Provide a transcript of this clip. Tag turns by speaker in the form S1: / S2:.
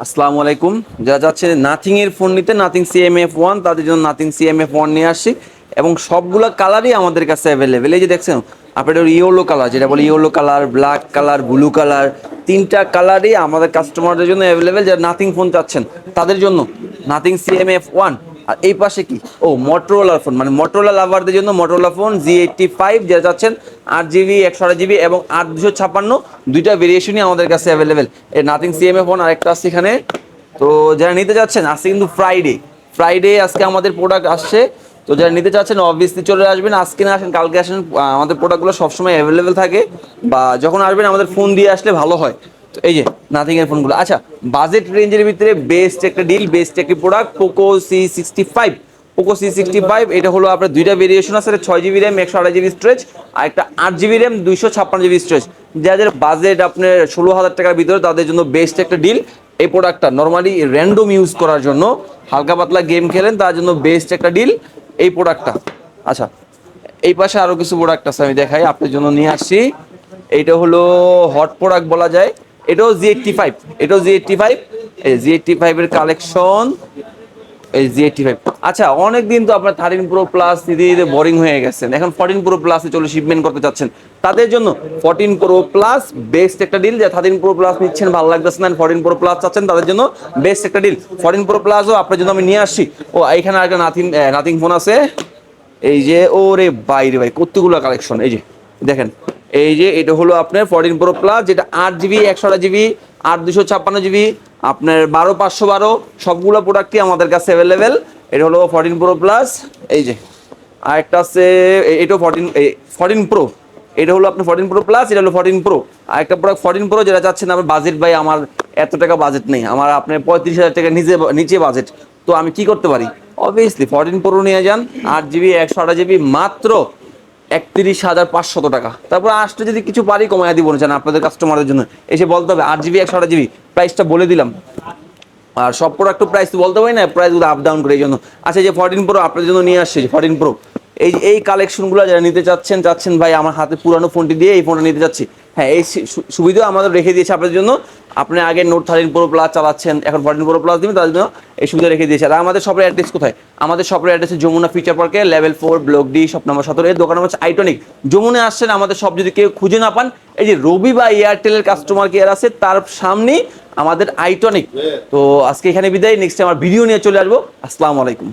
S1: আসসালামু আলাইকুম। যারা যাচ্ছে নাথিং এর ফোন নিতে, নাথিং CMF1, তাদের জন্য নাথিং CMF1 নিয়ে আসছি এবং সবগুলা কালারই আমাদের কাছে অ্যাভেলেবেল। এই যে দেখছেন আপনাদের ইয়েলো কালার, যেটা বলে yellow colour, black colour, blue colour, তিনটা কালারই আমাদের কাস্টমারদের জন্য অ্যাভেলেবেল। যারা নাথিং ফোন চাচ্ছেন তাদের জন্য নাথিং CMF1। আর এই পাশে কি, ও মটোরোলার ফোন, মানে মটোরোলা লাভারদের জন্য মটোরোলা ফোন G85, যেটা চাচ্ছেন 8GB 128GB এবং 8256, দুইটা ভেরিয়েশনই আমাদের কাছে অ্যাভেলেবেল। এই নাথিং CMF1 আরেকটা আছে এখানে। তো যারা নিতে যাচ্ছেন, আজকে কিন্তু ফ্রাইডে আজকে আমাদের প্রোডাক্ট আসছে। তো যারা নিতে চাচ্ছেন অবভিয়াসলি চলে আসবেন, আজকে না আসেন কালকে আসেন। আমাদের প্রোডাক্টগুলো সবসময় অ্যাভেলেবেল থাকে, বা যখন আসবেন আমাদের ফোন দিয়ে আসলে ভালো হয়। তো এই যে নাথিং এর ফোনগুলো, আচ্ছা বাজেট রেঞ্জের ভিতরে বেস্ট একটা ডিল, বেস্ট একটা প্রোডাক্ট পোকো C65। এটা হলো আপনার দুইটা ভেরিয়েশন আছে, 6GB র্যাম 128GB স্টোরেজ, আর একটা 8GB র্যাম 256GB স্টোরেজ। যাদের বাজেট আপনার 16,000 টাকার ভিতরে তাদের জন্য বেস্ট একটা ডিল। এই প্রোডাক্টটা নর্মালি র্যান্ডম ইউজ করার জন্য, হালকা পাতলা গেম খেলেন তার জন্য বেস্ট একটা ডিল এই প্রোডাক্টটা। আচ্ছা, এই পাশে আরো কিছু প্রোডাক্ট আছে, আমি দেখাই আপনার জন্য নিয়ে আসছি। এইটা হলো হট প্রোডাক্ট বলা যায়। এটাও G85। এই G85 এর কালেকশন, এই G85। আচ্ছা, অনেকদিন তো আপনার 13 Pro Plus দিতে দিতে বোরিং হয়ে গেছেন, এখন 14 Pro Plus চলে শিপমেন্ট করতে চাচ্ছেন, তাদের জন্য 14 Pro Plus বেস্ট একটা ডিল। যে 13 Pro Plus নিচ্ছেন ভালো লাগতেছে না, 14 Pro Plus চাচ্ছেন, তাদের জন্য বেস্ট একটা ডিল। 14 Pro Plus আপনার জন্য আমি নিয়ে আসছি। ও এখানে আরেকটা নাথিং ফোন আছে। এই যে ওরে বাইরে ভাই কতগুলো কালেকশন, এই যে দেখেন। এই যে এটা হলো আপনার 14 Pro Plus, যেটা 8GB 128GB 8256GB আপনার 12512, সবগুলো প্রোডাক্টই আমাদের কাছে অ্যাভেলেবেল। এটা হলো 14 Pro Plus। এই যে আরেকটা আছে, এটাও 14 Pro। এটা হলো আপনার 14 Pro Plus, এটা হলো 14 Pro। আর একটা প্রোডাক্ট 14 Pro, যেটা চাচ্ছেন আমার বাজেট ভাই, আমার এত টাকা বাজেট নেই, আমার আপনার 35,000 টাকা নিচে বাজেট। তো আমি কি করতে পারি? অবভিয়াসলি 14 Pro নিয়ে যান, 8GB 128GB মাত্র 31,500 টাকা। তারপর আসলে যদি কিছু পারি কমায় দিব না, আপনাদের কাস্টমারদের জন্য এসে বলতে হবে 8GB 128GB প্রাইসটা বলে দিলাম। আর সব প্রোডাক্ট প্রাইস বলতে পারি না, প্রাইসগুলো আপ ডাউন করে, এই জন্য। আচ্ছা, যে 14 Pro আপনাদের জন্য নিয়ে আসছে, 14 Pro এই কালেকশনগুলো যারা নিতে চাচ্ছেন ভাই, আমার হাতে পুরানো ফোনটি দিয়ে এই ফোনটা নিতে চাচ্ছি, হ্যাঁ এই সুবিধা আমাদের রেখে দিয়েছে আপনাদের জন্য। আপনি আগে নোট 13 Pro Plus চালাচ্ছেন, এখন 14 Pro Plus দিবেন, তাদের জন্য এই সুবিধা রেখে দিয়েছে। আর আমাদের শপের অ্যাড্রেস কোথায়? আমাদের শপের অ্যাড্রেস যমুনা ফিচার পার্কে, level 4, block D, shop number 17। এর দোকান হচ্ছে আইটনিক। যমুনা আসছেন, আমাদের শপ যদি কেউ খুঁজে না পান, এই যে রবি বা এয়ারটেলের কাস্টমার কেয়ার আছে তার সামনেই আমাদের আইটনিক। তো আজকে এখানে বিদায়, নেক্সট আমার ভিডিও নিয়ে চলে আসবো। আসসালামু আলাইকুম।